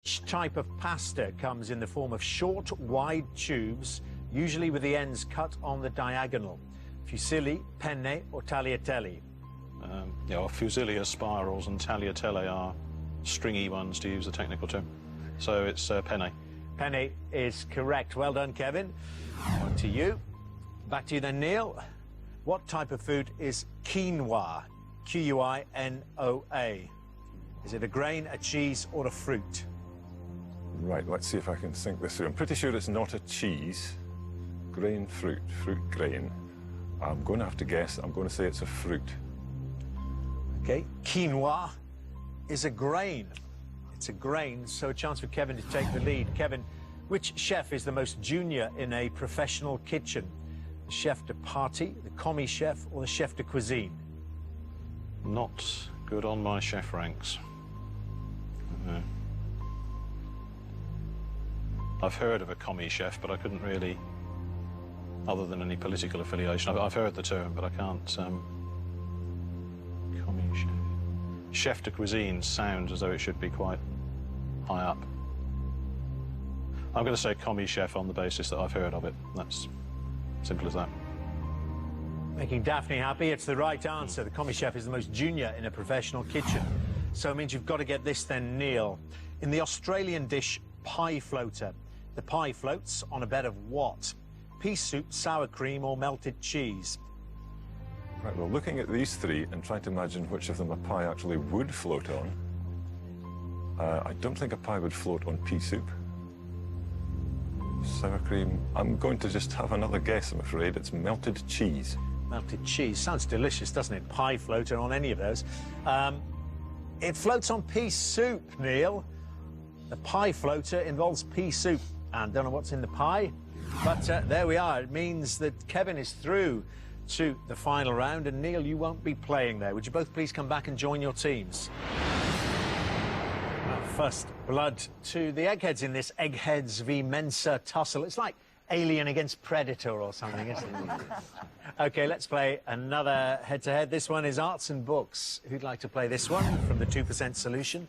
Each type of pasta comes in the form of short, wide tubes, usually with the ends cut on the diagonal. Fusilli, penne or tagliatelle? Yeah, well, fusilli are spirals and tagliatelle are stringy ones, to use the technical term. So it's penne. Penne is correct. Well done, Kevin. On to you. Back to you then, Neil. What type of food is quinoa? Quinoa. Is it a grain, a cheese or a fruit? Right, let's see if I can think this through. I'm pretty sure it's not a cheese. Grain, fruit, grain. I'm going to have to guess. I'm going to say it's a fruit. Okay, quinoa is a grain. It's a grain, so a chance for Kevin to take the lead. Kevin, which chef is the most junior in a professional kitchen? The chef de partie, the commis chef, or the chef de cuisine? Not good on my chef ranks. I've heard of a commis chef, but I couldn't really, other than any political affiliation. I've heard the term, but I can't. Commis chef. Chef de cuisine sounds as though it should be quite high up. I'm going to say commis chef on the basis that I've heard of it. That's simple as that. Making Daphne happy, it's the right answer. The commis chef is the most junior in a professional kitchen. So it means you've got to get this then, Neil. In the Australian dish pie floater, the pie floats on a bed of what? Pea soup, sour cream or melted cheese? Right, well, looking at these three and trying to imagine which of them a pie actually would float on, I don't think a pie would float on pea soup. Sour cream, I'm going to just have another guess, I'm afraid. It's melted cheese. Melted cheese. Sounds delicious, doesn't it? Pie floater on any of those. It floats on pea soup, Neil. The pie floater involves pea soup. And don't know what's in the pie. But there we are. It means that Kevin is through to the final round. And Neil, you won't be playing there. Would you both please come back and join your teams? Well, first blood to the Eggheads in this Eggheads v Mensa tussle. It's like Alien against Predator or something, isn't it? OK, let's play another head-to-head. This one is arts and books. Who'd like to play this one from the 2% solution?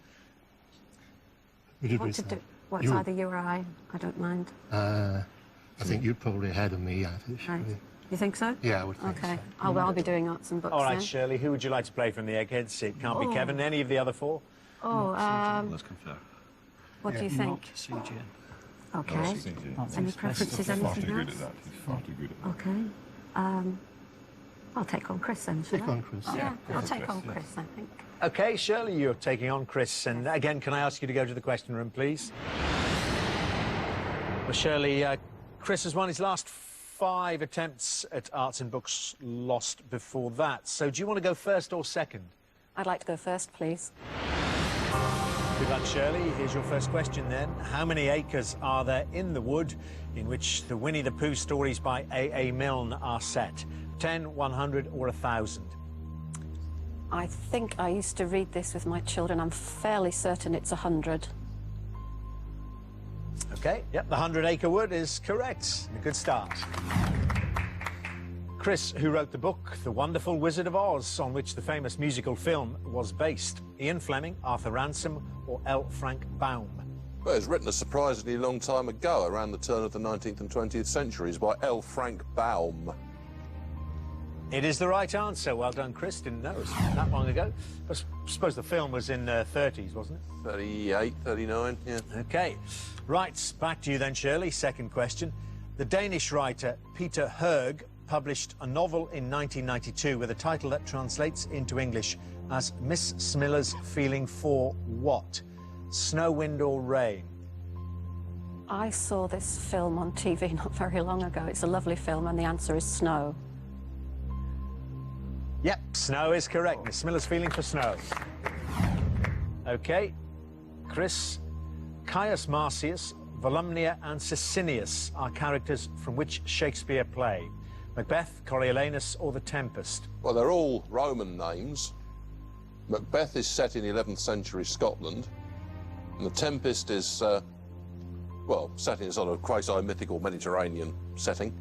What's either you or I don't mind. I think you're probably ahead of me, actually. Right. You think so? Yeah, I would think so. OK, I'll be doing arts and books. All right, then. Shirley, who would you like to play from the Eggheads? It can't be Kevin. Any of the other four? Let's confer. What do you think? Not CGN. OK. CGN. Any preferences, Far too anything good else? at that. He's far too good at that. OK. I'll take on Chris then, shall I? Take on Chris. Yeah, I'll take on Chris, I think. OK, Shirley, you're taking on Chris. And again, can I ask you to go to the question room, please? Well, Shirley, Chris has won his last 5 attempts at arts and books, lost before that. So do you want to go first or second? I'd like to go first, please. Good luck, Shirley. Here's your first question then. How many acres are there in the wood in which the Winnie the Pooh stories by A.A. Milne are set? 10, 100 or 1,000? I think I used to read this with my children. I'm fairly certain it's 100. OK, yep, the 100-acre wood is correct. A good start. Chris, who wrote the book The Wonderful Wizard of Oz, on which the famous musical film was based? Ian Fleming, Arthur Ransome or L. Frank Baum? Well, it was written a surprisingly long time ago, around the turn of the 19th and 20th centuries, by L. Frank Baum. It is the right answer. Well done, Chris. Didn't know it was that long ago. I suppose the film was in the 30s, wasn't it? 38, 39, yeah. OK. Right, back to you then, Shirley. Second question. The Danish writer Peter Høeg published a novel in 1992 with a title that translates into English as Miss Smiller's Feeling for what? Snow, wind or rain? I saw this film on TV not very long ago. It's a lovely film, and the answer is snow. Yep, snow is correct. Miss Miller's Feeling for Snow. OK. Chris, Caius Marcius, Volumnia and Sicinius are characters from which Shakespeare play? Macbeth, Coriolanus or The Tempest? Well, they're all Roman names. Macbeth is set in 11th century Scotland, and The Tempest is, well, set in a sort of quasi-mythical Mediterranean setting,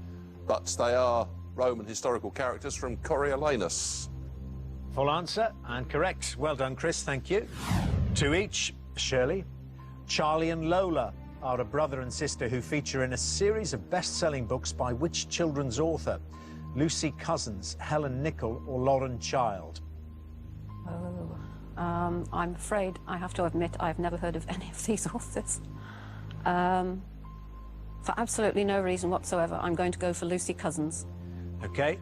but they are Roman historical characters from Coriolanus. Full answer and correct. Well done, Chris. Thank you. 2 each. Shirley, Charlie and Lola are a brother and sister who feature in a series of best-selling books by which children's author? Lucy Cousins, Helen Nichol, or Lauren Child? Oh, I'm afraid I have to admit I've never heard of any of these authors. For absolutely no reason whatsoever, I'm going to go for Lucy Cousins. OK.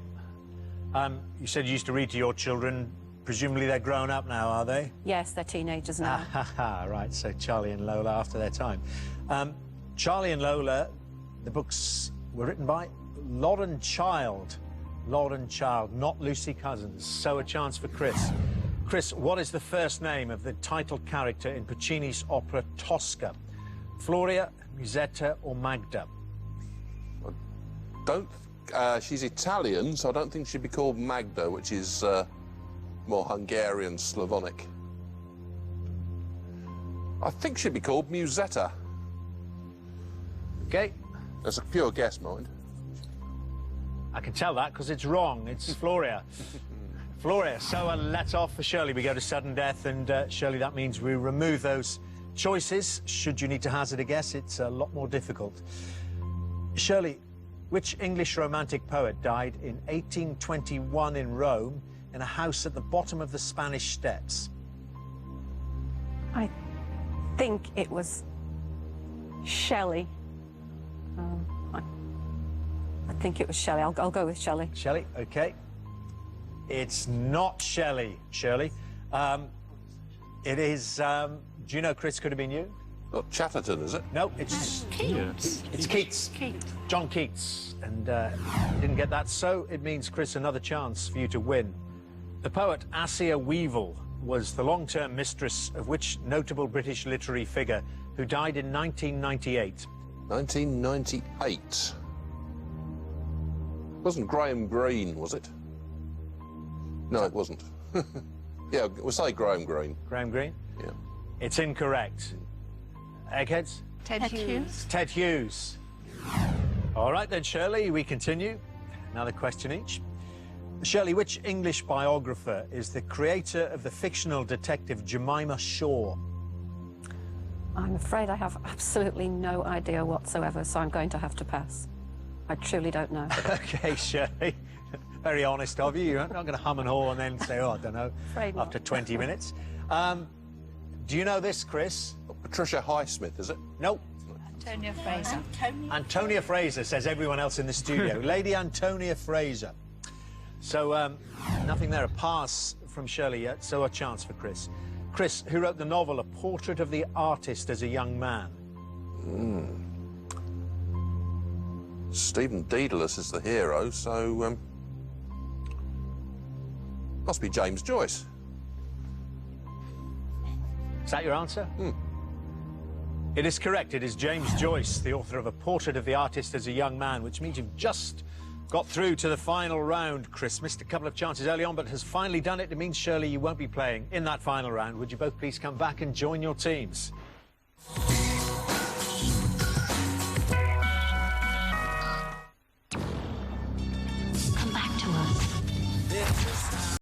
You said you used to read to your children. Presumably they're grown up now, are they? Yes, they're teenagers now. Right, so Charlie and Lola after their time. Charlie and Lola, the books were written by Lauren Child. Lauren Child, not Lucy Cousins. So a chance for Chris. Chris, what is the first name of the title character in Puccini's opera Tosca? Floria, Musetta, or Magda? She's Italian, so I don't think she'd be called Magda, which is more Hungarian, Slavonic. I think she'd be called Musetta. OK. That's a pure guess, mind. I can tell that because it's wrong. It's Floria. Floria. So let's off for Shirley. We go to sudden death, and Shirley, that means we remove those choices. Should you need to hazard a guess, it's a lot more difficult. Shirley, which English romantic poet died in 1821 in Rome in a house at the bottom of the Spanish Steps? I think it was Shelley. I think it was Shelley. I'll go with Shelley. Shelley, OK. It's not Shelley, Shirley. It is, do you know Chris could have been you? Not Chatterton, is it? No, it's Keats. It's Keats. John Keats. And you didn't get that, so it means, Chris, another chance for you to win. The poet Assia Weevil was the long-term mistress of which notable British literary figure who died in 1998? 1998. Wasn't Graham Greene, was it? No, it wasn't. Yeah, we'll say Graham Greene. Graham Greene? Yeah. It's incorrect. Eggheads? Ted Hughes. Ted Hughes. All right then, Shirley, we continue. Another question each. Shirley, which English biographer is the creator of the fictional detective Jemima Shaw? I'm afraid I have absolutely no idea whatsoever, so I'm going to have to pass. I truly don't know. OK, Shirley. Very honest of you. You're not going to hum and haw and then say, oh, I don't know, Afraid not. after 20 minutes. Do you know this, Chris? Patricia Highsmith, is it? Nope. Antonia Fraser. Antonia Fraser, says everyone else in the studio. Lady Antonia Fraser. So, nothing there. A pass from Shirley yet, so a chance for Chris. Chris, who wrote the novel A Portrait of the Artist as a Young Man? Stephen Dedalus is the hero, so must be James Joyce. Is that your answer? It is correct. It is James Joyce, the author of A Portrait of the Artist as a Young Man, which means you've just got through to the final round. Chris missed a couple of chances early on, but has finally done it. It means, Shirley, you won't be playing in that final round. Would you both please come back and join your teams?